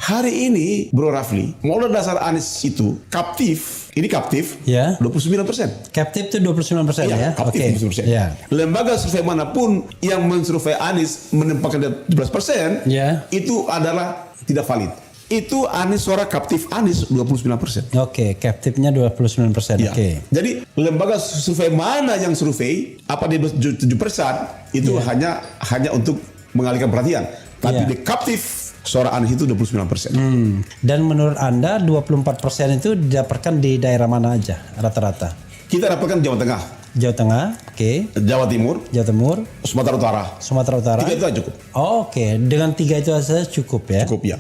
hari ini Bro Rafli, modal dasar Anies itu kaptif, Ya. 29%. Captive itu 29% ya? Kaptif 29%. Ya. Lembaga survei manapun yang mensurvei Anies menempatkan dia 17%, Ya. itu adalah tidak valid. Itu Anies, suara kaptif Anies 29%. Oke, captive-nya 29%. Ya. Oke. Jadi lembaga survei mana yang survei apa di 7% itu hanya untuk mengalihkan perhatian. Tapi Ya. di kaptif suara Anies itu 29%. Dan menurut Anda 24% itu didapatkan di daerah mana aja rata-rata? Kita dapatkan Jawa Tengah, Jawa Tengah, oke. Jawa Timur, Jawa Timur, Sumatera Utara. Sumatera Utara. Tiga itu aja cukup. Oke, dengan 3 itu saja cukup ya? Cukup ya.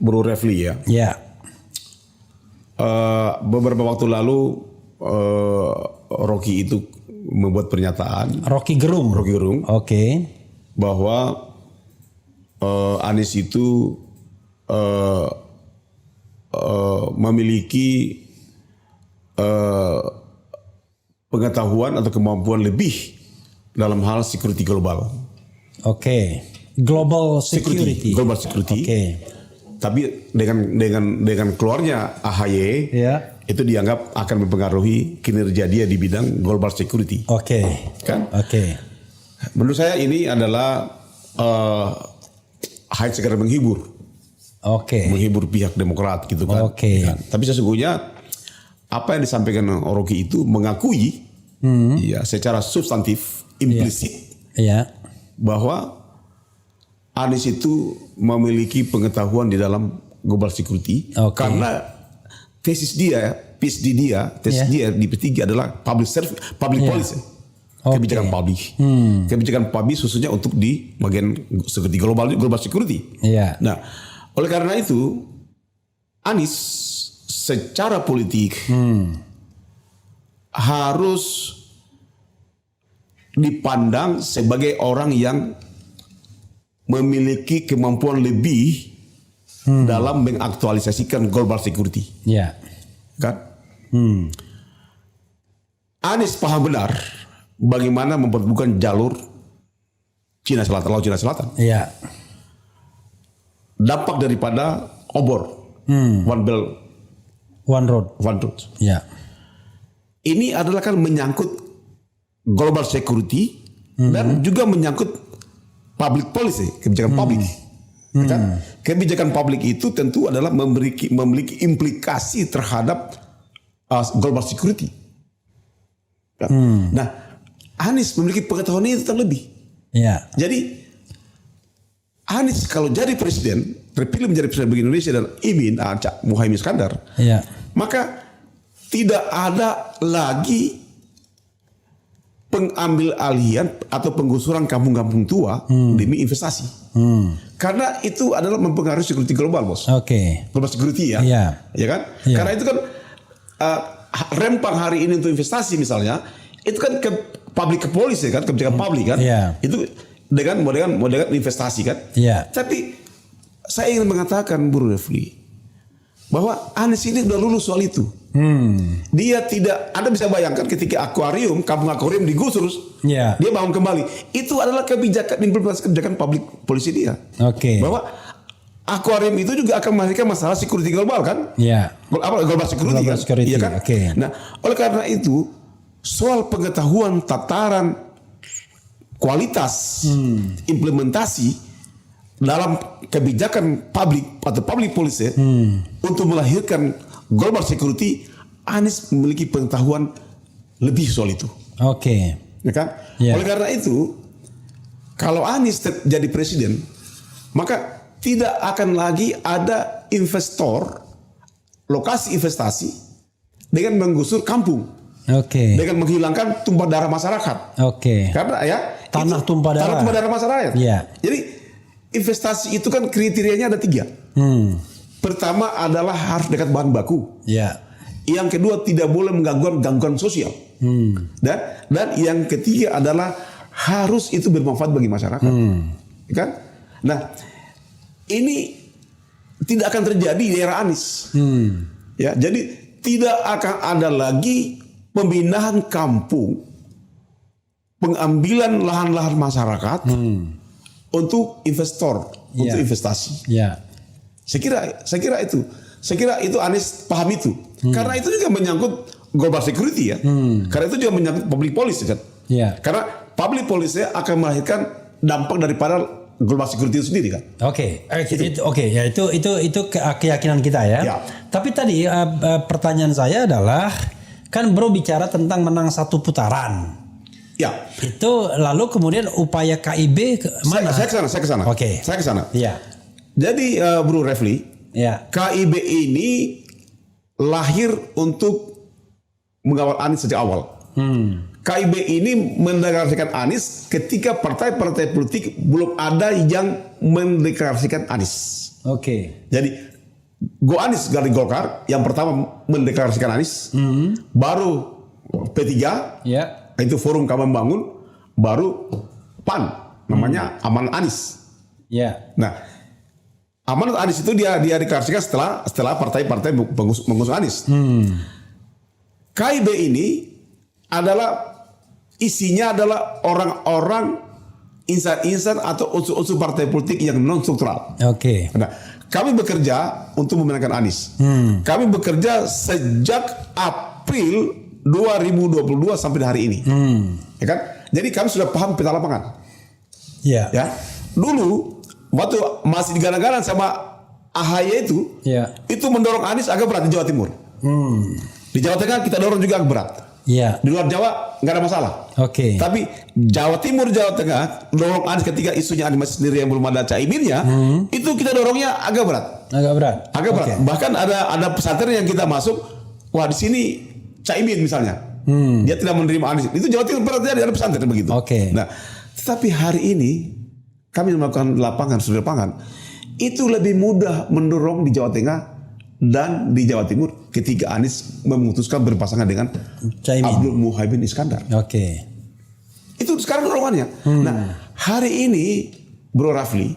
Bro Rafli ya. Ya. Beberapa waktu lalu Rocky itu membuat pernyataan, Rocky Gerung. Oke. bahwa Anies itu memiliki pengetahuan atau kemampuan lebih dalam hal security global. Oke. Global security. Global security. Oke. Tapi dengan keluarnya AHY, Ya. itu dianggap akan mempengaruhi kinerja dia di bidang global security. Oke. Kan? Oke. Menurut saya ini adalah hanya sekedar menghibur pihak Demokrat gitu kan. Oke. Kan? Tapi sesungguhnya apa yang disampaikan Rocky itu mengakui ya secara substantif implisit bahwa Anies itu memiliki pengetahuan di dalam global security karena tesis dia di P3 adalah public policy. Kebijakan publik. Kebijakan publik khususnya untuk di bagian security global security. Nah, oleh karena itu Anies secara politik harus dipandang sebagai orang yang memiliki kemampuan lebih dalam mengaktualisasikan global security. Kan? Anies paham benar bagaimana mempertemukan jalur Laut Cina Selatan. Dampak daripada obor One Belt One Road. Ini adalah kan menyangkut global security dan juga menyangkut public policy, kebijakan publik. Kan? Kebijakan publik itu tentu adalah memiliki implikasi terhadap global security. Kan? Nah, Anies memiliki pengetahuan itu terlebih. Jadi Anies kalau jadi presiden, terpilih menjadi presiden bagi Indonesia dan Imin Muhaimin Iskandar, maka tidak ada lagi pengambil alihan atau penggusuran kampung-kampung tua demi investasi. Karena itu adalah mempengaruhi security global, bos. Global security ya. Ya kan? Karena itu kan rempang hari ini untuk investasi misalnya, itu kan ke public policy kan, kebijakan publik kan. Itu dengan investasi kan. Tapi saya ingin mengatakan, Bro Refli, bahwa Anies ini udah lulus soal itu. Dia tidak, Anda bisa bayangkan ketika kampung akuarium digusur, dia bangun kembali. Itu adalah kebijakan publik polisi dia. Bahwa akuarium itu juga akan melahirkan masalah security global kan? Global security kan? Iya kan? Nah, oleh karena itu soal pengetahuan tataran kualitas implementasi dalam kebijakan publik atau public policy untuk melahirkan global security, Anies memiliki pengetahuan lebih soal itu. Ya kan? Oleh karena itu, kalau Anies jadi presiden, maka tidak akan lagi ada investor lokasi investasi dengan menggusur kampung. Dengan menghilangkan tumpah darah masyarakat. Karena ya tanah tumpah darah masyarakat. Jadi investasi itu kan kriterianya ada 3. Pertama adalah harus dekat bahan baku. Yang kedua tidak boleh mengganggu sosial. Dan yang ketiga adalah harus itu bermanfaat bagi masyarakat. Kan? Nah, ini tidak akan terjadi di era Anies. Ya, jadi tidak akan ada lagi pemindahan kampung, pengambilan lahan-lahan masyarakat untuk investor, untuk investasi. Saya kira itu Anies paham itu. Karena itu juga menyangkut global security ya. Karena itu juga menyangkut public policy kan. Karena public policy akan melahirkan dampak daripada global security itu sendiri kan. Ya itu keyakinan kita ya. Tapi tadi pertanyaan saya adalah, kan Bro bicara tentang menang 1 putaran. Itu lalu kemudian upaya KIB mana? Saya ke sana. Saya ke sana. Jadi Bro Refli, KIB ini lahir untuk mengawal Anies sejak awal. KIB ini mendeklarasikan Anies ketika partai-partai politik belum ada yang mendeklarasikan Anies. Jadi Go Anies dari Golkar yang pertama mendeklarasikan Anies, baru P3, itu Forum Kawan Bangun, baru PAN namanya Amanat Anies. Nah, Amanat Anies itu dia deklarasikan setelah partai-partai mengusung Anies. KIB ini isinya adalah orang-orang insan-insan atau unsur-unsur partai politik yang non struktural. Nah, kami bekerja untuk memenangkan Anies. Kami bekerja sejak April 2022 sampai hari ini. Ya kan? Jadi kami sudah paham peta lapangan. Ya. Dulu waktu masih digadang-gadang sama AHY itu mendorong Anies agak berat di Jawa Timur. Di Jawa Tengah kita dorong juga agak berat. Di luar Jawa nggak ada masalah. Tapi Jawa Timur, Jawa Tengah dorong Anies ketika isunya Anies sendiri yang belum ada caiminnya, itu kita dorongnya agak berat. Agak berat. Bahkan ada pesantren yang kita masuk, wah di sini Caimin misalnya, dia tidak menerima Anies. Itu Jawa Timur berat, ada pesantren begitu. Nah, tetapi hari ini kami melakukan lapangan, itu lebih mudah mendorong di Jawa Tengah dan di Jawa Timur ketika Anies memutuskan berpasangan dengan Abdul Muhaimin Iskandar. Itu sekarang dorongannya. Nah, hari ini Bro Rafli,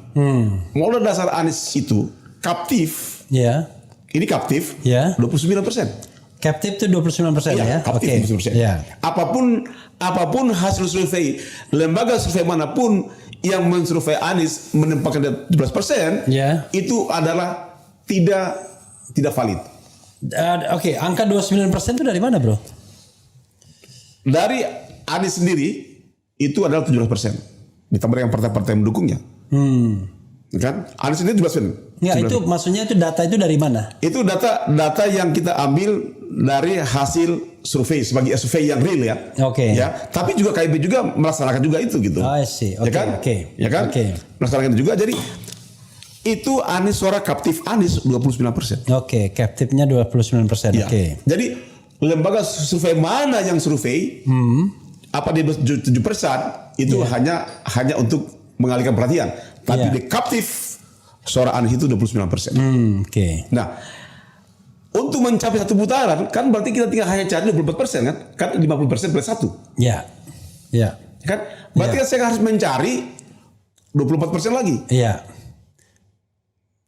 modal dasar Anies itu kaptif. Ini kaptif 29%. Kaptif itu 29% ya? Kaptif 29%. Apapun hasil survei, lembaga survei manapun yang mensurvei Anies menempatkan 17%, itu adalah tidak valid. Angka 29% itu dari mana, Bro? Dari Anies sendiri itu adalah 17%. Ditambah dengan partai-partai yang mendukungnya. Kan? Anies sendiri 17%. Itu maksudnya itu data itu dari mana? Itu data yang kita ambil dari hasil survei sebagai survei yang real ya. Ya, tapi juga KIB juga melaksanakan juga itu gitu. Ya kan? Melaksanakan juga. Jadi itu Anies suara kaptif Anies 29%. Kaptifnya 29%. Jadi lembaga survei mana yang survei apa di 7% itu hanya untuk mengalihkan perhatian. Tapi the captive suara Anies itu 29%. Oke. Nah, untuk mencapai satu putaran kan berarti kita tinggal hanya cari 24% kan? Kan 50% plus 1. Iya. Iya. Kan? Berarti kan saya harus mencari 24% lagi. Iya.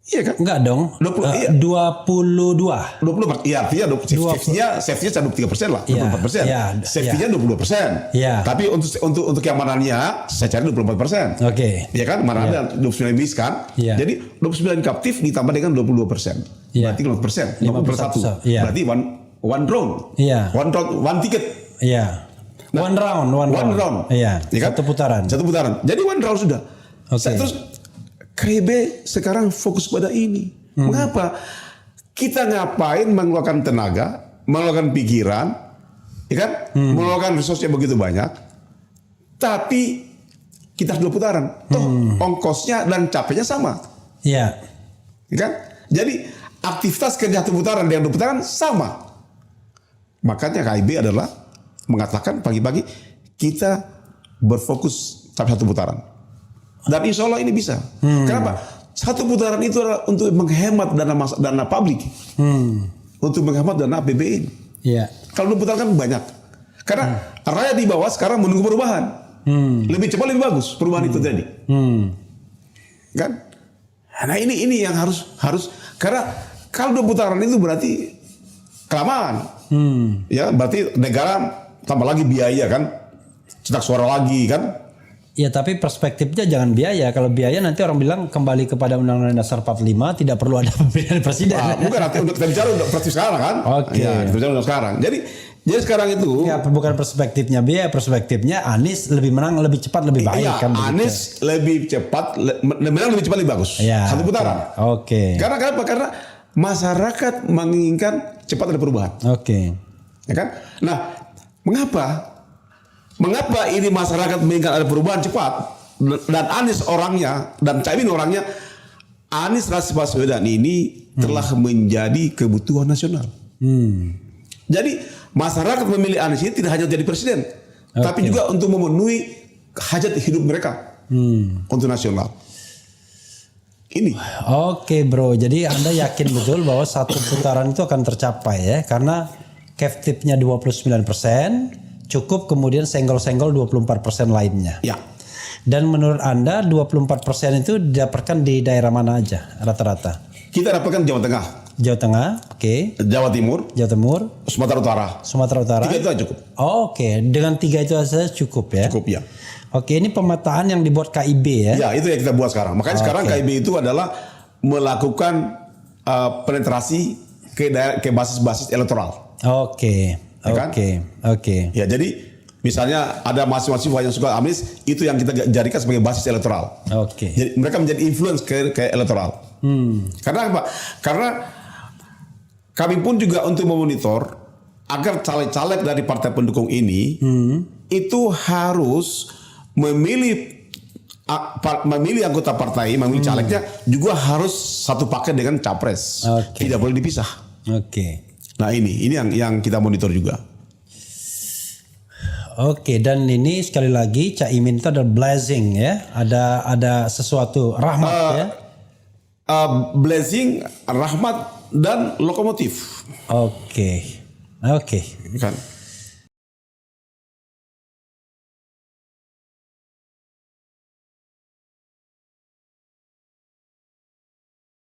Iya kan? Enggak dong. 22. 20%. Iya, artinya safety-nya 23% lah, 24%. Safety-nya 22%. Iya. Tapi untuk keamanannya saya cari 24%. Oke. Iya kan? Mana ada 29 miss kan? Iya. Jadi 29 captive ditambah dengan 22%. Iya. Berarti 50%. 51. Iya. Berarti one round. Iya. One ticket. Iya. One round. Iya. Kan? Satu putaran. Jadi one round sudah. Oke. Terus KIB sekarang fokus pada ini. Mengapa? Kita ngapain mengeluarkan tenaga, mengeluarkan pikiran, ya kan? Mengeluarkan resource yang begitu banyak, tapi kita harus 2 putaran. Toh ongkosnya dan capeknya sama. Iya. Ya kan? Jadi aktivitas kerja 1 putaran dengan 2 putaran sama. Makanya KIB adalah mengatakan pagi-pagi kita berfokus sampai 1 putaran. Dan insya Allah ini bisa. Kenapa? 1 putaran itu adalah untuk menghemat dana publik. Untuk menghemat dana APBN. Iya. Kalau 2 putaran kan banyak. Karena rakyat di bawah sekarang menunggu perubahan. Lebih cepat lebih bagus perubahan itu terjadi. Kan? Nah ini yang harus karena kalau 2 putaran itu berarti kelamaan. Ya berarti negara tambah lagi biaya kan. Cetak suara lagi kan. Ya tapi perspektifnya jangan biaya. Kalau biaya nanti orang bilang kembali kepada Undang-Undang Dasar 45 tidak perlu ada pemilihan presiden. Bukan nanti untuk kita bicara untuk praktis sekarang kan. Oke. Ya, kita bicara untuk sekarang. Jadi sekarang itu. Ya bukan perspektifnya biaya, perspektifnya Anies lebih menang, lebih cepat, lebih baik iya, kan. Anies lebih cepat, menang lebih cepat lebih bagus. Ya, 1 putaran. Oke. Karena kenapa? Karena masyarakat menginginkan cepat ada perubahan. Oke. Ya kan? Nah, Mengapa ini masyarakat menginginkan ada perubahan cepat dan Anies orangnya dan Caimin orangnya, Anies Rashid Baswedan ini telah menjadi kebutuhan nasional. Jadi masyarakat memilih Anies ini tidak hanya jadi presiden, tapi juga untuk memenuhi hajat hidup mereka untuk nasional. Ini. Oke bro, jadi Anda yakin betul bahwa 1 putaran itu akan tercapai ya, karena captive-nya 29%. Cukup kemudian senggol-senggol 24% lainnya. Ya. Dan menurut Anda 24% itu didapatkan di daerah mana aja rata-rata? Kita dapatkan Jawa Tengah. Jawa Tengah, oke. Jawa Timur. Jawa Timur. Sumatera Utara. Sumatera Utara. 3 itu aja cukup. Oke, dengan 3 itu saja cukup ya. Cukup ya. Oke, ini pemetaan yang dibuat KIB ya. Ya, itu yang kita buat sekarang. Makanya sekarang KIB itu adalah melakukan penetrasi ke basis-basis elektoral. Oke. Ya kan? Oke. Ya, jadi misalnya ada mahasiswa yang suka Anies, itu yang kita jadikan sebagai basis elektoral. Oke. Jadi mereka menjadi influence ke elektoral. Karena apa? Karena kami pun juga untuk memonitor agar caleg-caleg dari partai pendukung ini itu harus memilih anggota partai, memilih calegnya juga harus satu paket dengan capres. Tidak boleh dipisah. Oke. Nah ini yang kita monitor juga. Oke, dan ini sekali lagi Caimin itu ada blessing ya, ada sesuatu rahmat ya. Blessing, rahmat dan lokomotif. Oke. Kan?